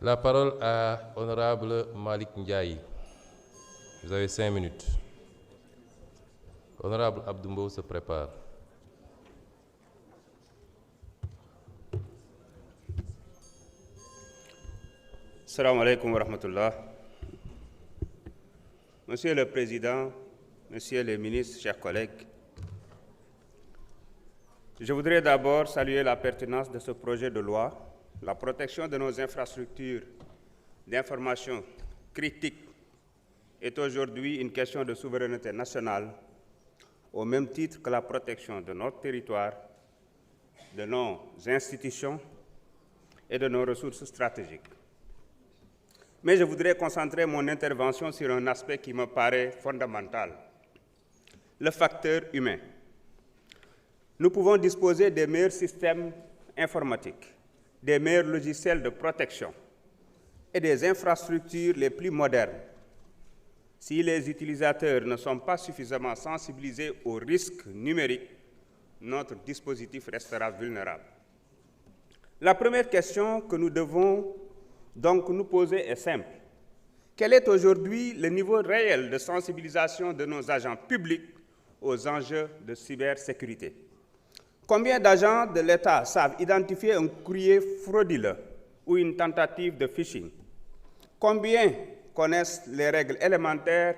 La parole à Honorable Malik Ndiaye. Vous avez 5 minutes. Honorable Abdoumbo se prépare. Assalamu alaikum wa rahmatullah. Monsieur le Président, Messieurs les ministres, chers collègues, je voudrais d'abord saluer la pertinence de ce projet de loi. La protection de nos infrastructures d'information critiques est aujourd'hui une question de souveraineté nationale, au même titre que la protection de notre territoire, de nos institutions et de nos ressources stratégiques. Mais je voudrais concentrer mon intervention sur un aspect qui me paraît fondamental, le facteur humain. Nous pouvons disposer des meilleurs systèmes informatiques, des meilleurs logiciels de protection et des infrastructures les plus modernes. Si les utilisateurs ne sont pas suffisamment sensibilisés aux risques numériques, notre dispositif restera vulnérable. La première question que nous devons donc nous poser est simple. Quel est aujourd'hui le niveau réel de sensibilisation de nos agents publics aux enjeux de cybersécurité? Combien d'agents de l'État savent identifier un courrier frauduleux ou une tentative de phishing? Combien connaissent les règles élémentaires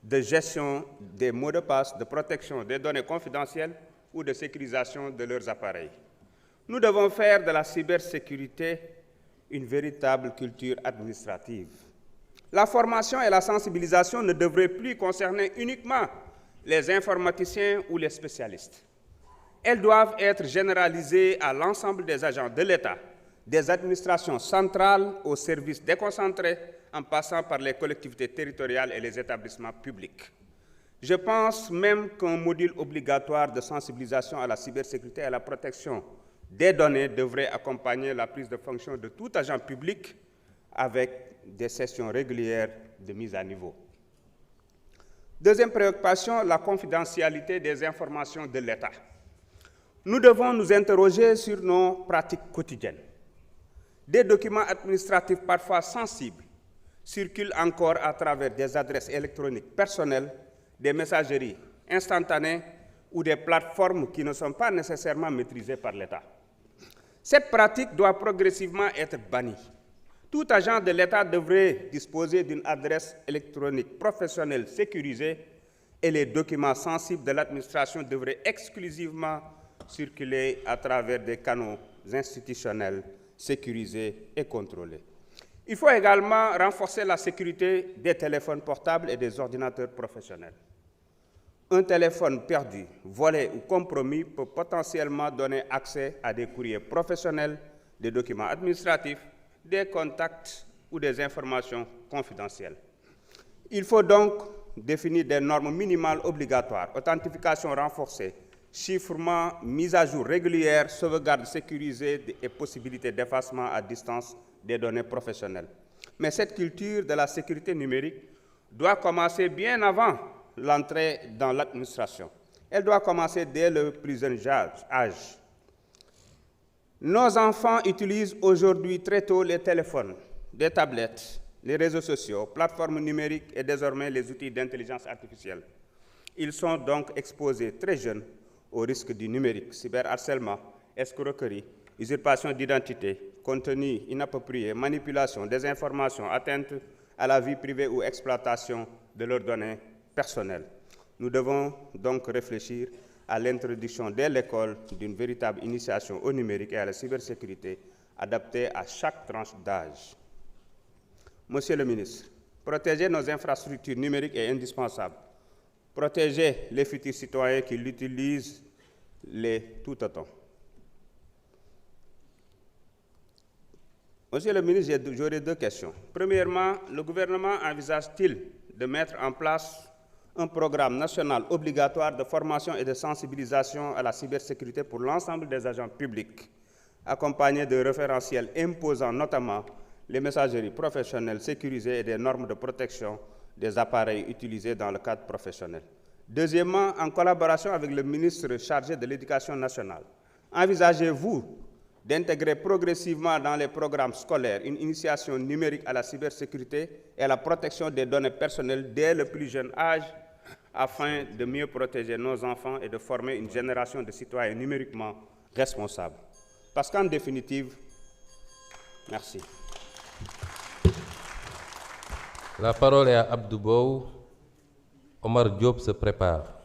de gestion des mots de passe, de protection des données confidentielles ou de sécurisation de leurs appareils? Nous devons faire de la cybersécurité une véritable culture administrative. La formation et la sensibilisation ne devraient plus concerner uniquement les informaticiens ou les spécialistes. Elles doivent être généralisées à l'ensemble des agents de l'État, des administrations centrales aux services déconcentrés, en passant par les collectivités territoriales et les établissements publics. Je pense même qu'un module obligatoire de sensibilisation à la cybersécurité et à la protection des données devrait accompagner la prise de fonction de tout agent public avec des sessions régulières de mise à niveau. Deuxième préoccupation, la confidentialité des informations de l'État. Nous devons nous interroger sur nos pratiques quotidiennes. Des documents administratifs parfois sensibles circulent encore à travers des adresses électroniques personnelles, des messageries instantanées ou des plateformes qui ne sont pas nécessairement maîtrisées par l'État. Cette pratique doit progressivement être bannie. Tout agent de l'État devrait disposer d'une adresse électronique professionnelle sécurisée et les documents sensibles de l'administration devraient exclusivement circuler à travers des canaux institutionnels sécurisés et contrôlés. Il faut également renforcer la sécurité des téléphones portables et des ordinateurs professionnels. Un téléphone perdu, volé ou compromis peut potentiellement donner accès à des courriers professionnels, des documents administratifs, des contacts ou des informations confidentielles. Il faut donc définir des normes minimales obligatoires, authentification renforcée, chiffrement, mise à jour régulière, sauvegarde sécurisée et possibilité d'effacement à distance des données professionnelles. Mais cette culture de la sécurité numérique doit commencer bien avant l'entrée dans l'administration. Elle doit commencer dès le plus jeune âge. Nos enfants utilisent aujourd'hui très tôt les téléphones, les tablettes, les réseaux sociaux, plateformes numériques et désormais les outils d'intelligence artificielle. Ils sont donc exposés très jeunes aux risques du numérique, cyberharcèlement, escroquerie, usurpation d'identité, contenu inapproprié, manipulation, désinformation, atteinte à la vie privée ou exploitation de leurs données personnelles. Nous devons donc réfléchir à l'introduction dès l'école d'une véritable initiation au numérique et à la cybersécurité adaptée à chaque tranche d'âge. Monsieur le ministre, protéger nos infrastructures numériques est indispensable. Protéger les futurs citoyens qui l'utilisent tout autant. Monsieur le ministre, j'aurais deux questions. Premièrement, le gouvernement envisage-t-il de mettre en place un programme national obligatoire de formation et de sensibilisation à la cybersécurité pour l'ensemble des agents publics, accompagné de référentiels imposant notamment les messageries professionnelles sécurisées et des normes de protection des appareils utilisés dans le cadre professionnel. Deuxièmement, en collaboration avec le ministre chargé de l'Éducation nationale, envisagez-vous d'intégrer progressivement dans les programmes scolaires une initiation numérique à la cybersécurité et à la protection des données personnelles dès le plus jeune âge, afin de mieux protéger nos enfants et de former une génération de citoyens numériquement responsables. Parce qu'en définitive, merci. La parole est à Abdou Bow. Omar Diop se prépare.